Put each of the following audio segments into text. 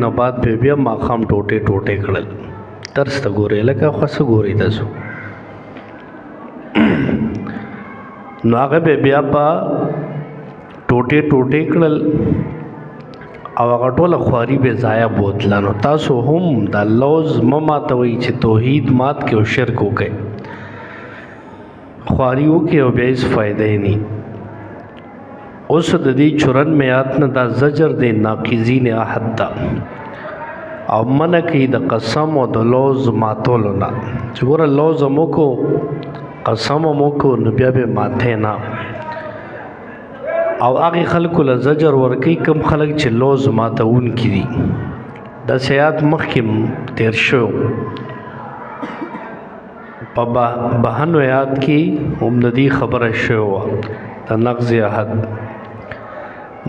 نه بعد په بیا ماښام ټوټې ټوټې کړل. درس ته ګورې لکه خو څه ګورې تاسو. نو هغه به بیا په ټوټې ټوټې کړل او هغه ټوله خواري به ضایع بوتله. نو تاسو هم دا لوز مه ماتوئ چې توحید مات کې او شرک وکئ. خواري وکړي او بیا هېڅ فایده یې نه. اوس د دې 94 آیات نه دا زجر دی ناقضین عهد ته او منع کوي د قسم او د لوز ماتولو نه چې ګوره لوز هم وکړو قسم هم وکړو نو بیا به ماتې نه. او هغې خلکو له زجر ورکوي کوم خلک چې لوز ماتوونکي دي. داسې آیات مخکې تېر شوی په 92 آیات کې هم د دې خبره شوې وه د نقض عهد.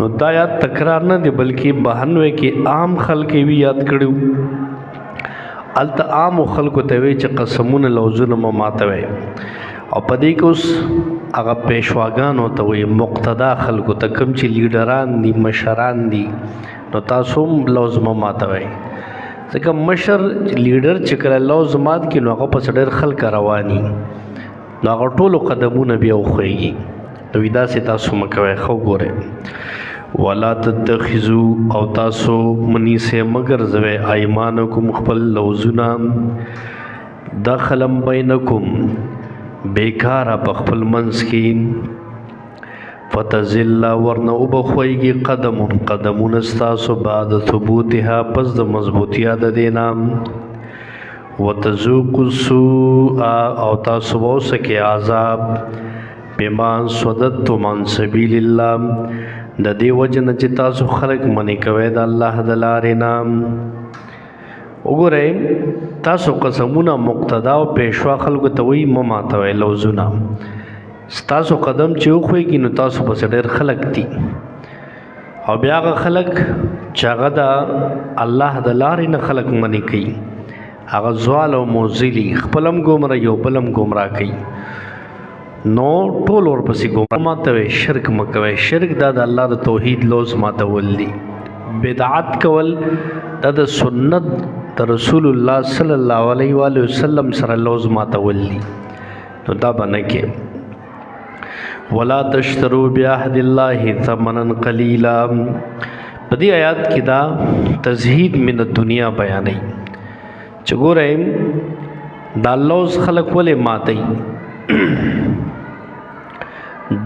نو دا یاد تکرار نه دی بلکې 92 کې عام خلک وی یاد کړو. الته عام خلکو ته وی چې قسمونه لوزونه مه ماتوي او په دې کې اوس هغه پیشواګانو ته وی مقتدا خلکو ته کوم چې لیډران دي مشران دي نو تاسو هم لوز مه ماتوي. ځکه مشر لیډر چې کله لوز مات کړي نو هغه پسې ډېر خلک رواني نو هغه ټولو قدمونه بیا وښویږي. نو داسې تاسو مه کوئ. ښه وګورئ ولا تتخذوا او تاسو منیسه مگر زوی ایمانکم خپل لوزونه دخلم بینکم بیکاره په خپل منځ کې فتزل ورنه وبخویږي قدمونه ستاسو بعد ثبوتها پس د مضبوطیا د دې نام وتذوقوا السوء او تاسو وسکه عذاب بما صددتم عن سبیل الله د دې وجه نه چې تاسو خلق منې کوئ د الله د لارې نه. وګورئ تاسو قسمونه مقتدا او پیشوا خلکو ته وایي مه ماتوئ لوزونه. ستاسو قدم چې وښویږي نو تاسو پسې ډېر خلک دي او بیا هغه خلک چې هغه د الله د لارې نه خلک منې کوي هغه زوال او موزلي خپل هم ګمراه یو بل هم ګمراه کوي. نو ټول ورپسې ګمراه ماتوي. شرک مه کوئ. شرک دا د الله د توحید لوز ماتول دي. بدعت کول دا د سنت د رسول الله صلی الله علیه و وسلم سره لوز ماتول دي. نو دا به نه کې. ولا تشتروا بعهد الله ثمنا قلیلا. په دې آیات کې دا تزهید من الدنیا بیانوي چې ګورئ دا لوز خلک ولې ماتوي.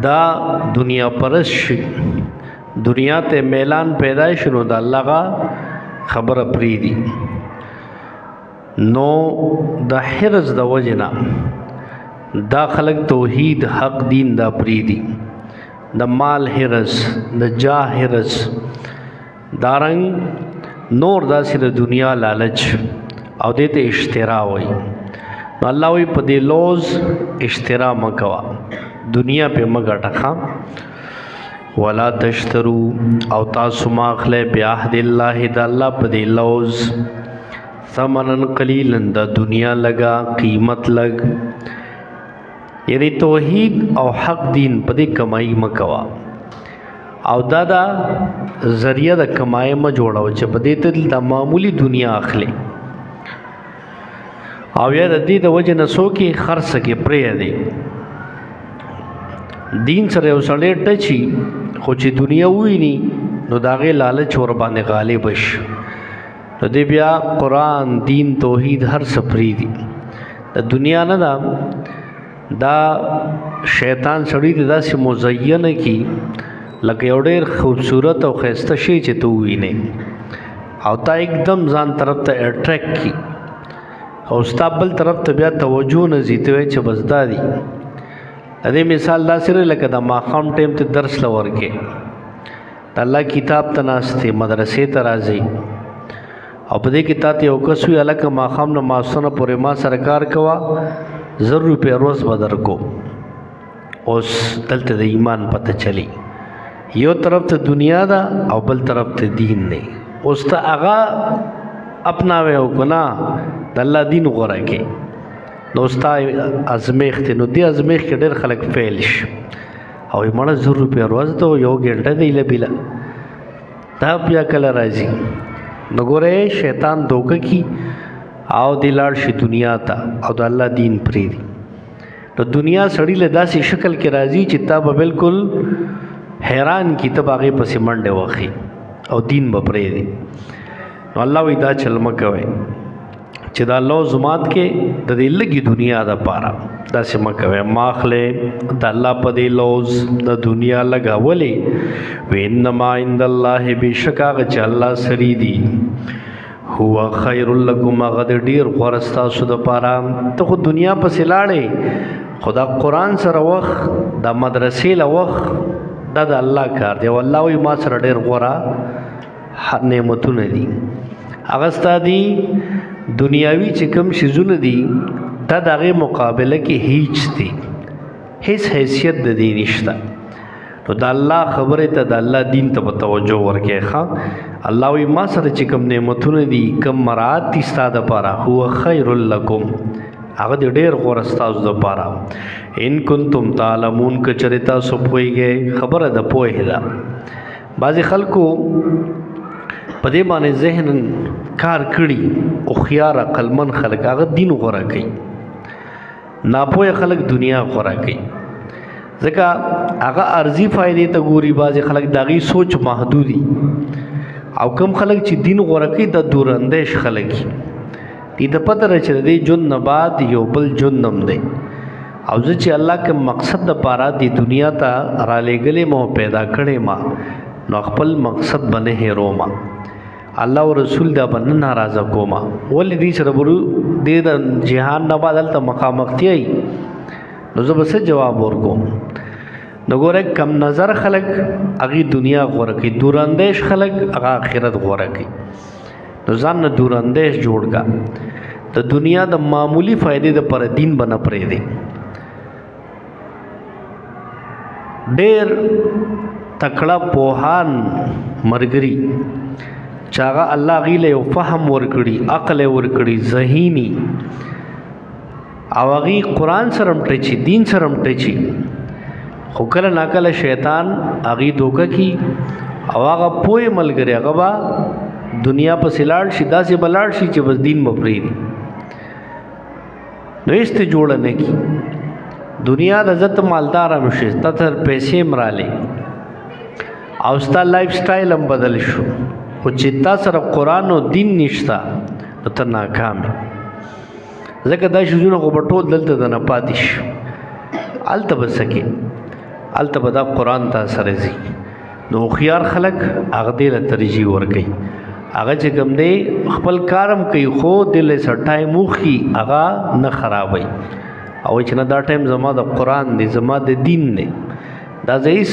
دا دنیا پرست شي دنیا ته میلان پیدا شنو د الله غا خبره پریدي. نو د حرز د وجنا دا خلق توحید حق دین دا پریدي. د مال حرز د جاه حرز دارنګ نور داسې د دنیا لالچ او دې ته اشترا وایي. الله وی په دې لوز اشترا مکوا دنیا په مګټه. ولا تشترو او تاسو ماخله بعهد الله د الله په دې لوز ثمنن قلیلا د دنیا لگا قیمت لگ یعنی توحید او حق دین په دې کمای مکوا او دا ذریعہ د کمای ما جوړاو چې په دې ته د معمولی دنیا اخلي او یا د دې د وجه نسو کې خرڅ کې پرې دی. دین سره یو سړی ټچي خو چې دنیا وویني نو د هغې لالچ ور باندې غالب شي. نو دی بیا قرآن دین توحید هر څه پرېږدي. د دنیا نه ده دا شیطان سړی ته داسې مزینه کي لکه یو ډېر خوبصورت او ښایسته شی چې ته ووینې او تا एकदम ځان طرف ته اټریکټ کي او ستا بل طرف ته بیا توجه نه ځي ته وایې چې بس دا دي. د دې مثال داسې دی لکه د ماښام ټایم ته درس له ورکې د الله کتاب ته ناست دی مدرسې ته راځي او په دې کې تا ته یو کس وي هلکه ماښام نه ماسونه پورې ما سره کار کوه 1,000 روپۍ روز به درکو. اوس دلته د ایمان پته چلی یو طرف ته دنیا ده او بل طرف ته دین دی. اوس ته هغه اپناوې او که نه د الله دین غوره کې نو ستا ازمیښت دی. نو دې ازمیښت کې ډېر خلک فیل شي او مړه 1,000 روپۍ ورځ ته یو ګنټه دی لبیله دا بیا کله راځي. نو ګوره شیطان دوکه کی او د لاړ شي دنیا ته او د الله دین پرېږدي. نو دنیا سړی له داسې شکل کې راځي چې تا به بالکل حیران کی ته هغې پسې منډې وخي او دین به پرېږدي. نو الله وایي دا چل مه کوئ چې دا لوزمات کې د دې لږې دنیا دپاره داسې مه کوئ. ما اخلئ د الله په دې لوز د دنیا لږه ولې وی انما عند الله بېشک هغه چې الله سړي دي هو خیر لکم هغه د ډېر غوره ستاسو دپاره. ته خو دنیا پسې لاړې خو دا قرآن سره وخت دا مدرسې له وخت دا د الله کار دی او الله وایي ما سره ډېر غوره نعمتونه دي. هغه ستا دي دنیاوي چې کوم شیزونه دي دا د هغې مقابله کې هیڅ دي، هیڅ حیثیت د دې نشته. نو د الله خبرې ته د الله دین ته به توجه ورکړئ. ښه الله وایي ما سره چې کوم نعمتونه دي کوم مراعات دي ستا دپاره هو خیر لکم هغه د ډېر غوره ستاسو دپاره. ان کنتم تعلمون که چېرې تاسو پوهېږئ خبره د پوهې ده. بعضې خلکو په دې باندې ذهن کار کړي هوښیار عقلمند خلک هغه دین غوره کوي، ناپوهه خلک دنیا غوره کوي ځکه هغه عرضي فایدې ته ګوري. بعضې خلک د هغې سوچ محدودي او کم خلک چې دین غوره کوي د دوراندیش خلک دي د پته ده چې د دې ژوند نه بعد یو بل ژوند هم دی او زه چې الله کوم مقصد دپاره دې دنیا ته رالیږلې ما پیدا کړې ما نو خپل مقصد به نه هېرومه. الله او رسول دا به نه ناراضه کومه. ولې دې سره برو دې د جهان نه بعد هلته مخامختي ای نو زه به څه جواب ورکوم. نو ګوره کم نظر خلک هغې دنیا غوره کوي، دوراندیش خلک هغه آخرت غوره کوي. نو ځان نه دوراندیش جوړ کا د دنیا د معمولی فائدې دپاره دین به نه پرېږدي. ډېر تکړه پوهان ملګري چې هغه الله هغې له یو فهم ورکړي، عقل یې ورکړي، ذهیني او هغې قرآن سره هم ټچي، دین سره هم ټچي، خو کله ناکله شیطان هغې دوکه کي او هغه پوه ملګری هغه به دنیا پسې لاړ شي، داسې به لاړ شي چې بس دین به پرېږدي نو هېڅ ته جوړه نه کي. دنیا د زه ته مالدار هم شي، تا ته پیسې هم رالې او ستا لایف سټایل هم بدل شو، خو چې تا سره قرآن او دین نشته نو ته ناکام یې. ځکه دا شیزونه خو به ټول دلته د نه پاتې شي، هلته به څه کې، هلته به دا قرآن تا سره ځي. نو هوښیار خلک هغه دې له ترجیح ورکوي. هغه چې کوم دی خپل کارم کوي خو دې له سره ټایم وخي هغه نه خرابوي او چې نه دا ټایم زما د قرآن دی، زما د دین دی، دا زه هېڅ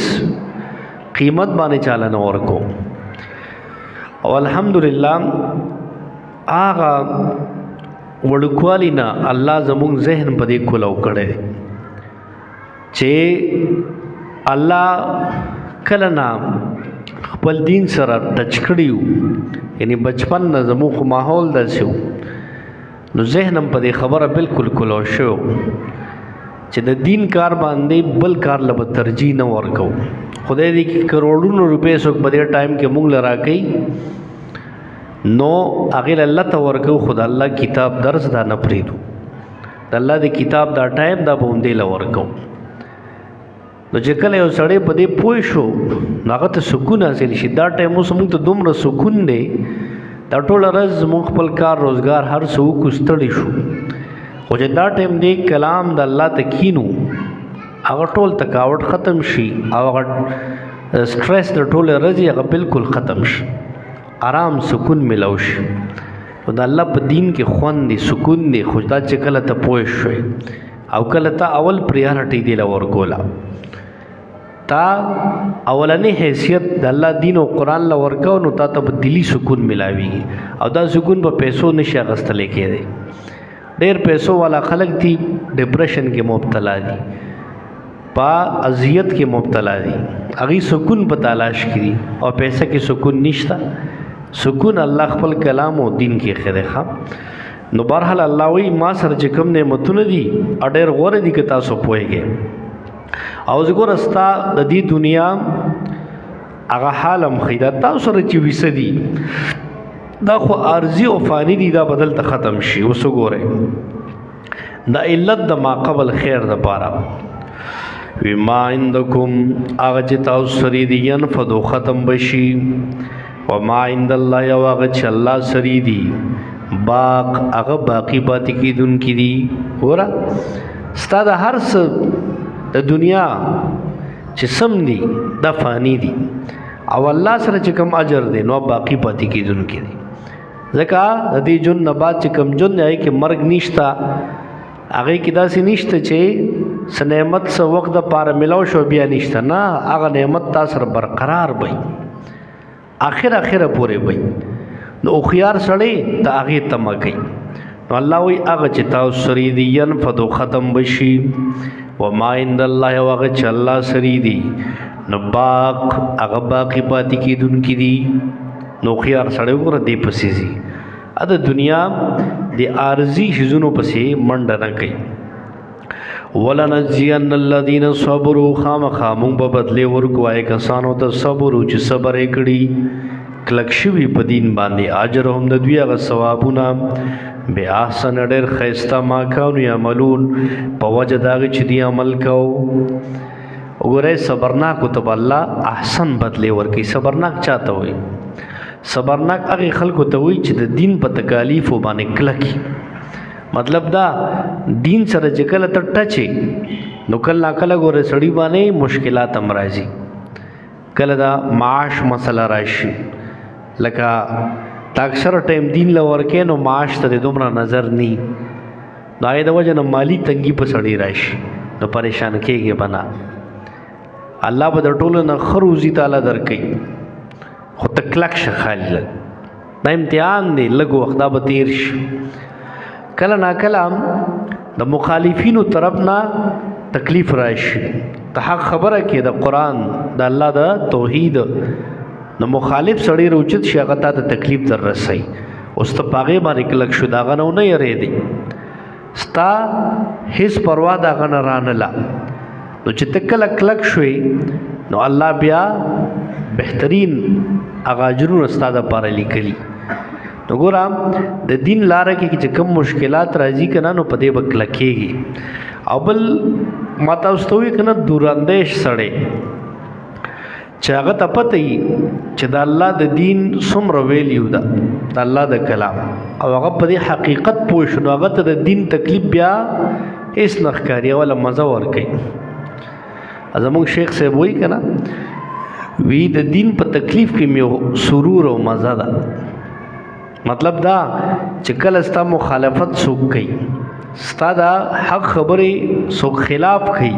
قیمت باندې چاله نه ورکوم. او الحمدلله هغه وړوکوالي نه الله زموږ ذهن په دې کولو کړی دی چې الله کله نه خپل دین سره ټچ کړي وو، یعنی بچپن نه زموږ خو ماحول داسې وو نو ذهن هم په دې خبره بالکل کولو شو چې د دین کار باندې بل کار له به ترجیح نه ورکوو. خدای دې کې کروڑونو روپۍ څوک په دې ټایم کې موږ له راکوي نو هغې له الله ته ورکوو، خو د الله کتاب درس دا نه پرېږدو، د الله د کتاب دا ټایم دا به همدې له ورکوو. نو چې کله یو سړی په دې پوه شو نو هغه ته سکون حاصل شي. دا ټایم اوس موږ ته دومره سکون دی، دا ټوله ورځ موږ خپل کار روزګار هر څه وکړو ستړي شو، خو چې دا ټایم دی کلام د الله ته کینو هغه ټول تکاوټ ختم شي او هغه سټرس د ټوله ورځې هغه بالکل ختم شي، آرام سکون ملو شي. نو د الله په دین کې خوند دی، سکون دی. خو دا چې کله ته پوه شوې او کله ته اول پریارټي دی له ورکوله، تا اولنی حیثیت د الله دین او قرآن له ورکو نو تا ته به دلی سکون ملاویږي او دا سکون په پیسو نشي اخیستلی کېدی. ډېر پیسو والا خلک دي ډپریشن کې مبتلا دي، په اذیت کې مبتلا دي، هغې سکون په تلاش کې دي او پیسه کې سکون نشته. سکون الله خپل کلام او دین کې خیره ښه. نو بهرحال الله وایي ما سره چې کوم نعمتونه دي ډېر غوره دي که تاسو پوهېږئ. او زه ګوره ستا د دې دنیا هغه حال هم ښي، دا تاسو سره چې ویسه دي دا خو عارضی او فانی دي، دا بدل ته ختم شي. اوس وګورئ دا علت د ما قبل خیر د پاره وی ما عندکم هغه چې تاسو سری دي ينفد ختم بشي، و ما عند الله یو هغه چې الله سری دي باق هغه باقی پاتې کیدونکي دي. ګوره ستا د هر څه د دنیا چې سم دي دا فانی دي، او الله سره چې کوم اجر دی نو باقی پاتې کیدونکي دي. ځکه د دې جون نه بعد چې کوم جون دی کې مرګ نشته، هغه کې داسې نشته چې څه نعمت څه وخت د پاره ملاو شو بیا نشته، نه هغه نعمت تاسو سره برقرار وي اخره پورې وي. نو خيار سړی د هغه تمه کوي. نو الله وی هغه چې تاسو سری دی ينفد ختم بشي، و ما عند الله هغه چې الله سری دی نو باق هغه باقی پاتې کیدونکي دي. نو خيار سړی وګوره دی پسې زی د دنیا د عارضی شیزونو پسې منډه نه کوي. ولنجزین الذین صبروا خامخا مونږ به بدلې ورکوای کسانو ته صبرو چې صبر یې کړي کلک شوي په دین باندې، اجرهم د دوی هغه ثوابونه به احسن ډېر ښایسته ما کانو یعملون په وجه د هغې چې دوی عمل کوو. وګورئ صبرناکو ته به الله احسن بدلې ورکوي. صبرناک چاته وایي؟ صبرناک هغې خلکو ته وایي چې د دین په تکالیفو باندې کلکي. مطلب دا دین سره چې کله ته ټچې نو کله ناکله ګوره سړي باندې مشکلات هم راځي، کله دا معاش مسله راشي، لکه تا اکثر ټایم دین له ورکې نو معاش ته دومره نظر نی، د هغې د وجه نه مالي تنګي په سړي راشي نو پریشان کېږي بنا. الله به د ټولو نه ښه روزي تعالی درکوي، خو ته کلک شه خالي لږ، دا امتحان دی، لږ وخت دا به تېر شي. کله ناکله د مخالفینو طرف نه تکلیف راشي، ته حق خبره کې د قرآن د الله د توحید د مخالف سړی روچت شي هغه ته تکلیف در رسوي، اوس ته په هغې باندې کلک شو، د هغه نه ونه یېرېدې، ستا هېڅ پروا د هغه نه رانله. نو چې ته کله کلک شوې نو الله بیا بهترین هغه اجرونه ستا دپاره لیکلي. نو ګوره د دین لاره کې چې کوم مشکلات راځي که نه نو په دې به کلکېږي. او بل ما تاسو ته ووایي که نه دوراندیش سړی چې هغه ته پته وي چې د الله د دین څومره ویلیو ده د الله د کلام، او هغه په دې حقیقت پوه شو نو هغه ته د دین تکلیف بیا هېڅ نه ښکاري، اوله مزه ورکوي. زمونږ شیخ صاحب وایي که نه وی د دین په تکلیف کې مې سرور او مزه ده. مطلب دا چې کله ستا مخالفت څوک کوي، ستا دا حق خبرې څوک خلاف کوي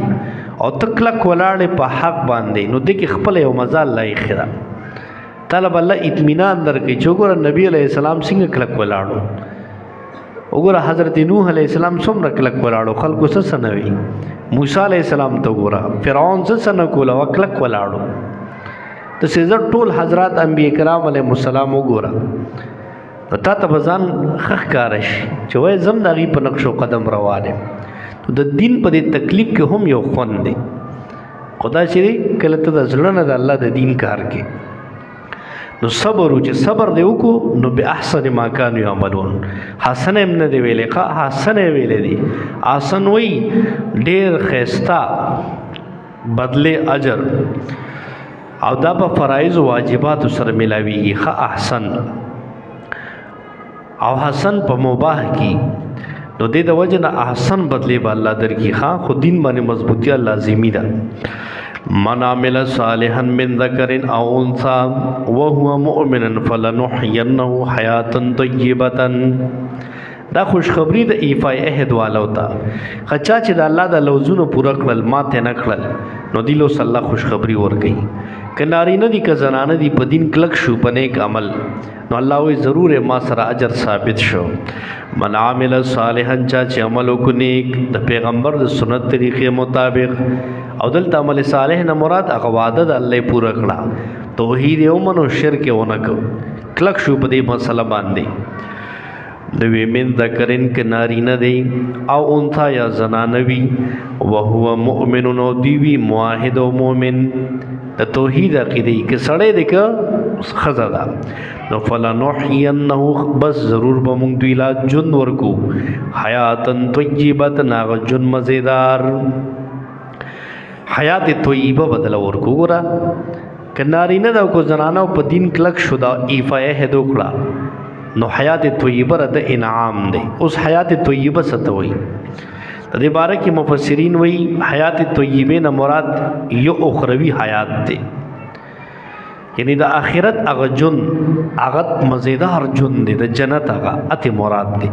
او ته کلک ولاړې په حق باندې، نو دې کې خپله یو مزه الله ایښې ده، تاله به الله اطمینان درکوي چې وګوره نبي علیه السلام څنګه کلک ولاړو، وګوره حضرت نوح علیه السلام څومره کلک ولاړو، خلکو څه نه وي. موسی علیه السلام ته وګوره فرعون څه نه کوله او کلک ولاړو. داسې زه ټول حضرات انبیا کرام علیهم السلام وګوره نو تا ته به ځان ښه ښکاره شي چې وایي زه هم د هغوی په نقش و قدم روان یم. نو د دین په دې تکلیف کې هم یو خوند دی، خو دا چې دی کله ته د زړه نه د الله د دین کار کې نو صبر و چې صبر دی وکړو نو به احسن ما کانو یعملون. حسن هم نه دی ویلی، حسن یې ویلی دی. حسن وایي ډېر ښایسته بدلې اجر، او دا په فرایض و واجباتو سره ملاویږي. ښه احسن او حسن په مباح کې نو دې د وجه نه احسن بدلې به الله درکړي. ښه خو دین باندې مضبوطیا لازمي ده. من عمل صالحا من ذکر او انثى وهو مؤمن فلنحيينه حیاتا طیبه. دا خوشخبری د ایفای عهد والو ته، خچا چې د الله د لوزونو پوره کړل ماته نه کړل نو دی له الله خوشخبری ورکړي. که نارینه دي که زنانه دي په دین کلک شو په نیک عمل نو الله وی ضرور ما سره اجر ثابت شو. من عمل صالحا چا چې عمل وکړي نیک د پیغمبر د سنت طریقې مطابق، او دلته عمل صالح نه مراد هغه وعده د الله پوره کړه، توحید یې ومنو شرک یې ونه کړ، کلک شو په دې مسله باندې. د ویمن ذکرین که نارینه دی او انثى یا زنانه وي وهو مؤمن او دی وي موحد او مؤمن، د د توحید عقیده کې سړی دی که ښځه ده نو فلنحینه بس ضرور به مونږ دوی لا ژوند ورکو حیاتن طیبتن هغه ژوند مزیدار حیات طیبه بدله ورکو ګوره که نارینه ده او که زنانه په دین کلک شو دا ایفایه هد وکړه نو حیات طیبه را د انعام دی اوس حیات طیبه څه ته وایي د دې باره کې مفسرین وایي حیات طیبه نه مراد یو اخروي حیات دی یعنی د آخرت هغه ژوند هغه مزیدار ژوند دی د جنت هغه اته مراد دی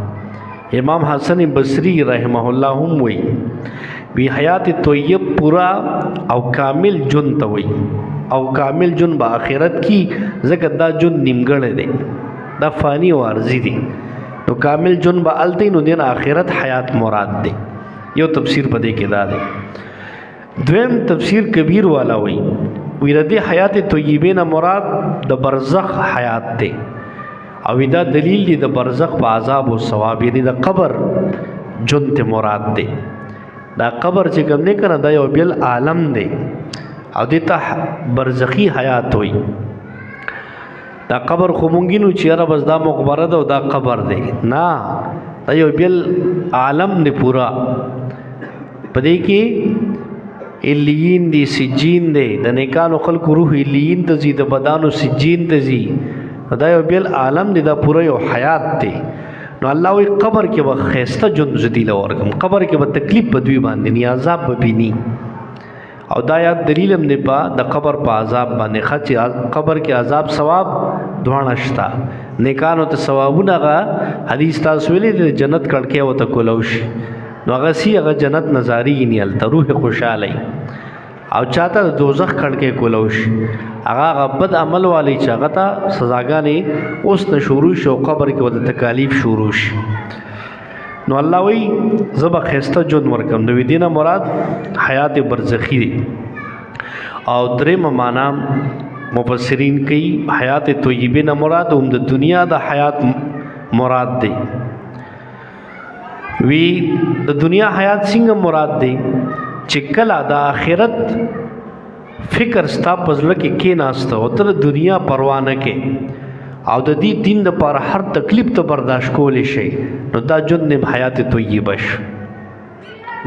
امام حسن بصری رحمه الله هم وایي وی حیات طیب پورا او کامل ژوند ته وایي او کامل ژوند به آخرت کې ځکه دا ژوند نیمګړی دی دا فانی او عارضی دی نو کامل ژوند به هلته نو دین آخرت حیات مراد دی یو تفسیر په دې کې دا دی دویم تفسیر کبیر والا وایي وی د دې حیات طیبه نه مراد د برزخ حیات دی او دا دلیل دی د برزخ په عذاب او ثواب دی د قبر ژوند ته مراد دی دا قبر چې کوم نه کنه دا یو بل عالم دی او دې ته برزخی حیات وایي دا قبر خو مونږ نو چیرې بس دا مقبره ده او دا قبر دی نه دا یو بل عالم دی پورا پدې کې الیین دی سجین دی د نیکانو خلکو روح الیین ته ځي د بدانو سجین ته ځي دا یو بل عالم دی دا پورا یو حیات دی نو الله وی قبر کې به خیسته ژوند زدیله ورکم قبر کې به تکلیف په دوی باندې نه عذاب به بینی او دا یاد دلیل هم نه په د قبر په عذاب باندې خچ قبر کې عذاب ثواب دوانه شتا نیکانو ته ثوابونه غا حدیث تاسو ویلې د جنت کړکې وته کولوش نو هغه سی هغه جنت نظاری نه ال روح خوشاله او چاته دوزخ کړکې کولوش هغه بد عمل والی چاغه سزاګانې اوس ته شروع شو قبر کې وته تکالیف شروع شي نو الله وی زبا خسته جون ورکم نو دینه مراد حیات برزخی دی او دریم معنا مفسرین کوي حیات طیبه نه مراد هم د دنیا د حیات مراد دی وی د دنیا حیات څنګه مراد دی چې کله د آخرت فکر ستا پزړه کې ناشته او تر دنیا پروا نه کې او د دې دین د پر هر تکلیف ته برداشت کولې شي نو دا ژوند حیات طیبه شي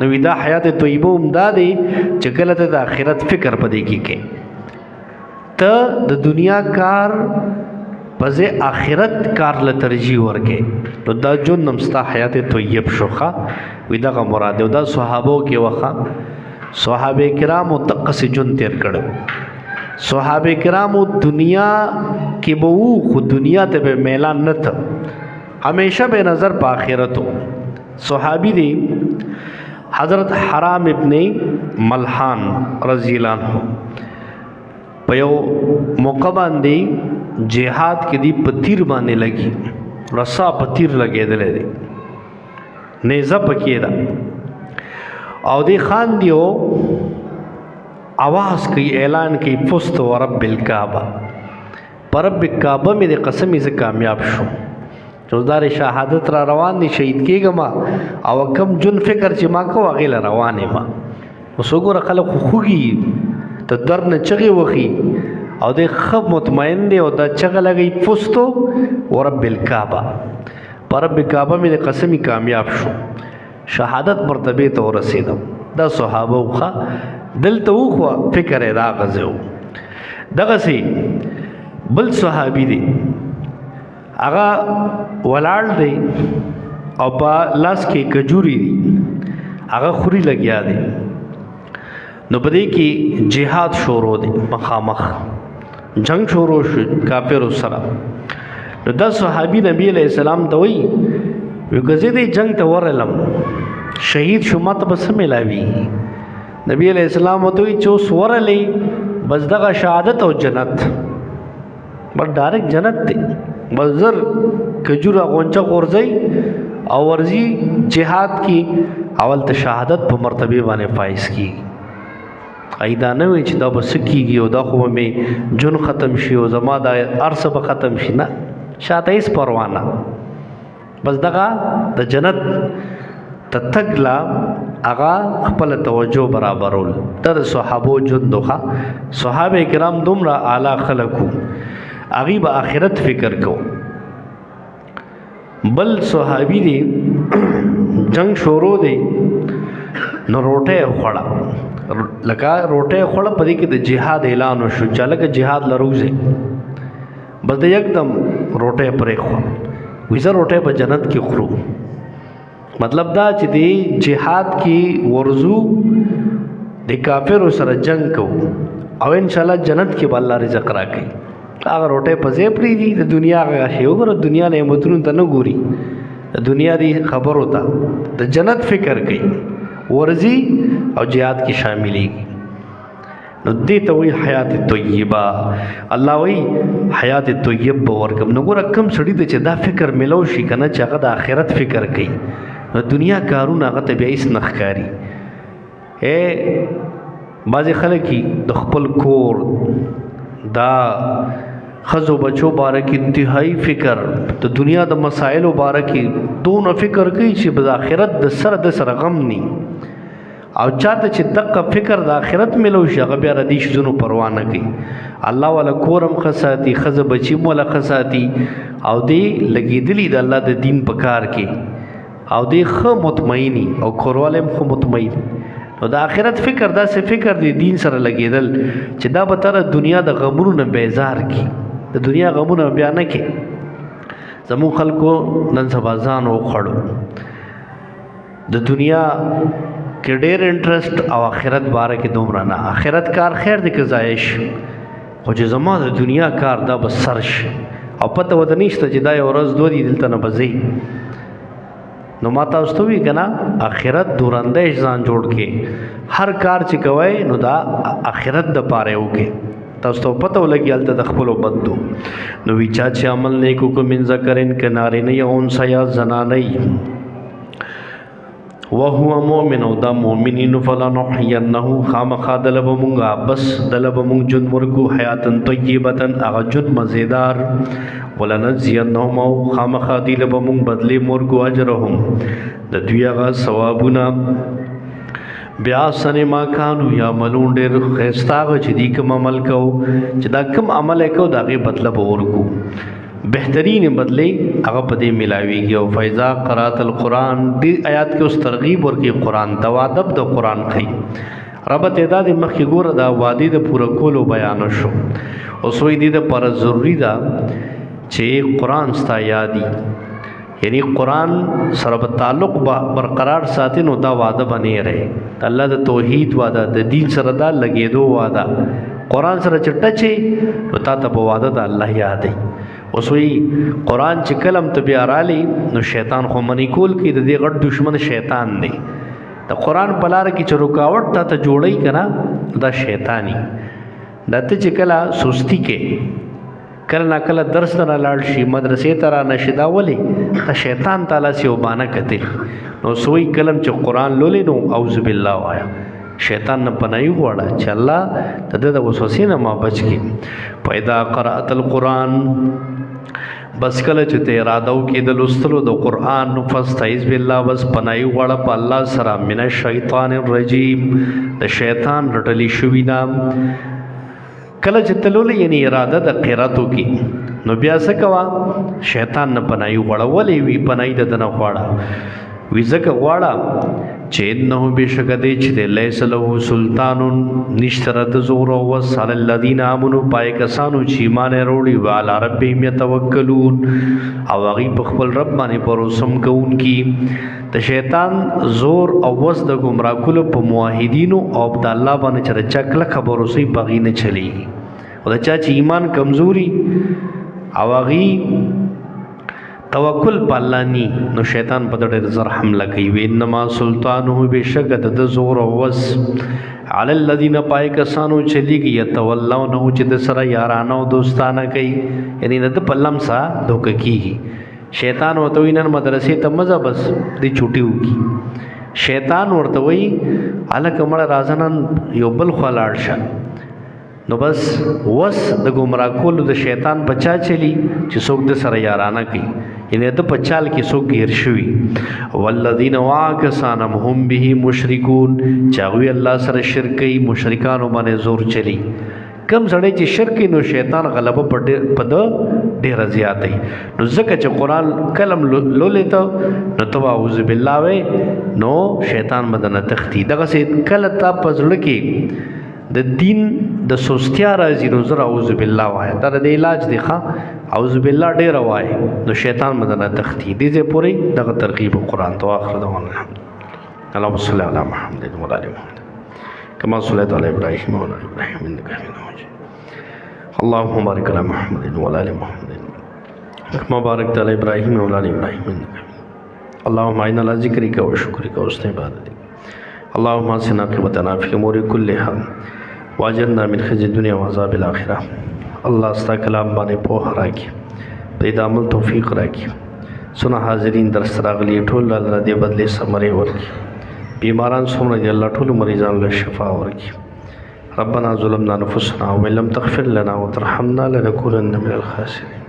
نو دا حیات طیبه هم دا دی چې کله ته د آخرت فکر پدې کې ته د دنیا کار پځه آخرت کار له ترجیح ورکې نو دا ژوند هم ستا حیات طیب شوخه وی دا مراد دی دا صحابو کې وخه صحابه کرام متقص ژوند تیر کړو صحابه کرامو دنیا کې به وو خو دنیا ته به میلان نه ته همیشه به نظر په آخرتو صحابي دی حضرت حرام ابن ملحان رضی الله عنه په یو موقع باندې جهاد کې دی پتیر باندې لګي رسا پتیر لګېدل دی نیزه پکې ده او دی خان دیو आवाज کوي اعلان کوي فست ورب الکعبه پر رب کعبه مې د قسم یې کامیاب شو چوزدار شهادت را روان دي شهید کېږم او کم جون فکر چې ما کو غیله روانه ما وسوګره خلک خوږي ته درنه چغي وخی او د خب مطمئن دی او دا چغه لګي فستو ورب الکعبه پر رب کعبه مې د قسم کامیاب شو شهادت مرتبه ته ورسیدم دا صحابه خو دلته وخو فکر ادا غزو دغه سي بل صحابي دي هغه ولاړ دی او په لاس کې کجوري دي هغه خوري لګیا دي نو پدې کې جهاد شروع دي مخامخ جنگ شروع شو کافر سره نو دا صحابي نبی عليه السلام ته وی وګزې دې جنگ ته ورلم شهید شو ماته بس ملاوي نبی علیہ السلام ته وی چوس ورلې بس دغه شهادت او جنت بس ډایرک جنت دی بس زر کجورا غونچا غورځي او ورزي جهاد کی اول ته شهادت په مرتبه باندې فایز کی ایدا نه وی چې دا بس کیږي او دا خو مې جون ختم شي او زما د ارسه به ختم شي نه شاته هیڅ پروا نه بس دغه د جنت تتګلا هغه خپل توجه برابرول. در صحابو جندوخه صحابه کرام دومره اعلی خلقو هغه به آخرت فکر کو. بل صحابي دی جنگ شروع دی نو روټه خوړه لکه روټه خوړه پدې کې د جهاد اعلان وشو چې لکه جهاد لروزه بس د یکدم روټه پرې خو ویزه روټه په جنت کې خورو. مطلب دا چې دی جهاد کې ورزو د کافر سره جنگ کو او ان شاء الله جنت کې به الله رزق راکړي. هغه روټه په ځای پری دي د دنیا هغه شی وګوره دنیا نعمتونو ته نه ګوري د دنیا دی خبر ہوتا د جنت فکر کوي ورزي او جهاد کې شاملېږي. نو دې ته وی حیات طیبه. الله وی حیات طیب به ورکم. نو ګوره کم سړي ته چې دا فکر ملو شي کنه چې هغه د آخرت فکر کوي نو دنیا کارونه هغه ته بیا هیڅ نه ښکاري. بعضې خلک د خپل کور دا خزو بچو باره کې انتهایی فکر د دنیا د مسائلو باره کې دونه فکر کوي چې د آخرت د سره غم ني. او چاته چې دقه فکر د آخرت ملو شي هغه بیا ردی شزونو پروا نه کوي. الله والا کورم خساتی خزه بچی مولا خساتی او دی لګېدلی د الله د دین په کار کې او دی خو مطمئنی او کوروالم خو مطمئن. نو د آخرت فکر داسې فکر دی دین سره لګېدل چې دا به تر دنیا د غمونو نه بیزار کی د دنیا غمونه بیا نه کې. زمون خلکو نن سبا ځان وخړو د دنیا کې ډېر انټرست او آخرت باره کې دومره نه. آخرت کار خیر دی که ضایع شي خو چې زما د دنیا کار دا به سر شي او پته ورته نشته چې دا یو ورځ دوه دي دلته نه به ځي. نو ما تاسو ته وی کنه آخرت دورنده ځان جوړ کې هر کار چې کوي نو دا آخرت د پاره وکي. تاسو ته پته ولګي الته د خپل بدو نو وی چا چې عمل نیکو کو من ذکرین کناره نه یون سیا زنانه وهو مؤمن او دا مؤمنین فلنحینه خامخا دلبمونگا بس دلبمونگ جن مرکو حیاتن طیبتن اغا جن مزیدار ولنجزینهم او خامخا دلبمونگ بدلی مرکو اجرهم د دوی اغا ثوابونا بیا سن ما کانو یا ملون ډیر خستاغ چې دی کوم عمل کو چې دا کوم عمل کو دا غي بدله ورکو بهترین بدلی هغه په دې ملاویږي. او فیضا قرات القرآن دې آیات کې اوس ترغیب ورکړي قرآن د ادب د قرآن کوي رب تعداد مخکې ګوره دا وادي د پوره کولو بیان شو. اوس وی دې د پر ضروری ده چې قرآن ستا یادي یعنی قرآن سره په تعلق برقرار ساتي نو دا وعده بنې رہے الله د توحید وعده د دین سره دا لګېدو وعده قرآن سره چټچې نو تا ته په وعده د الله یادې. اوس وی قرآن چې کلم ته بیا رالی نو شیطان خو منی کول کې د دې غټ دشمن شیطان دی. د قرآن په لار کې چې رکاوټ تا ته جوړی کنه دا شیطانی دا ته چې کله سستی کې کله نا کله درس نه لاړ شي مدرسې ته را نشي دا ولې ته شیطان تعالی سی وبانه کتل نو سوی کلم چې قرآن لولې نو اعوذ بالله وایا شیطان نه پناهي غواړه چې الله د وسوسې نه ما بچ کی. پیدا قرات القرآن بس کله چې ته اراده وکې د لوستلو د قرآن نو فاستعذ بالله بس پناهي غواړه په الله سره من الشیطان الرجیم د شیطان رټلی شوی نام. کله چې تلولې یعنی اراده د قراتو کې نو بیا څه کوا شیطان نه پناهي غواړه ولې وی پناهي د نه غواړه وی ځکه غواړه چې انه بشک دې چې لیس له سلطان نشتر د زور او وصل الذين امنوا پای کسانو چې ایمان وروړي وعلى ربهم يتوکلون او هغه په خپل رب باندې پروسم کوونکی. د شیطان زور او وس د گمراه کولو په موحدینو او د الله باندې چې چکله خبرو سي پغې نه چلی او د چا چې ایمان کمزوري او هغه توکل پالانی نو شیطان په ډېر زر حمله کوي. وینما سلطانه بشک د زور او وس علی الذین پای کسانو چلیږي یتولونه چې د سره یارانه او دوستانه کوي یعنی د پلم سا دوک کیږي. شیطان ورته وینن مدرسې ته مزه بس دی چوټي وکي شیطان ورته وی الک مړه رازنن یو بل خلاړ شه نو بس وس د ګمراه کولو د شیطان بچا چلی چې څوک د سره یارانه کوي یعنی د پچال کې څوک گیر شوي والذین واکسان هم به مشرکون چاوی الله سره شرک کوي مشرکانو باندې زور چلی کم سړی چې شرک نو شیطان غلبه په د ډیر زیات دی نو ځکه چې قران کلم لولې ته نو تو اعوذ بالله وې نو شیطان مدنه تختی دغه سي کله تا پزړه کې د دین د سوستیا راځي نو زرا اعوذ بالله وای دا د علاج دی ښا اعوذ بالله ډیر وای نو شیطان مدنه تختی دې ته پوری دغه ترغیب قران تو اخر دوه اللهم صل علی محمد وعلى ال محمد كما صليت على ابراهيم وعلى ال ابراهيم انك حميد مجيد اللهم بارك على محمد وعلى ال محمد كما باركت على ابراهيم وعلى ال ابراهيم انك حميد اللهم اعنا على ذكرك وشكرك وحسن عبادتك اللهم اصلح عاقبتنا في امور كلها واجرنا من خزي الدنيا وعذاب الاخره الله استا کلام باندې په راکی پیدا عمل توفیق راکی سنا حاضرین درس راغلی ټول الله دې بدله سمره ورکی بیماران څومره دي الله ټول مریضان له شفا ورکی ربنا ظلمنا انفسنا وان لم تغفر لنا وترحمنا لنكونن من الخاسرين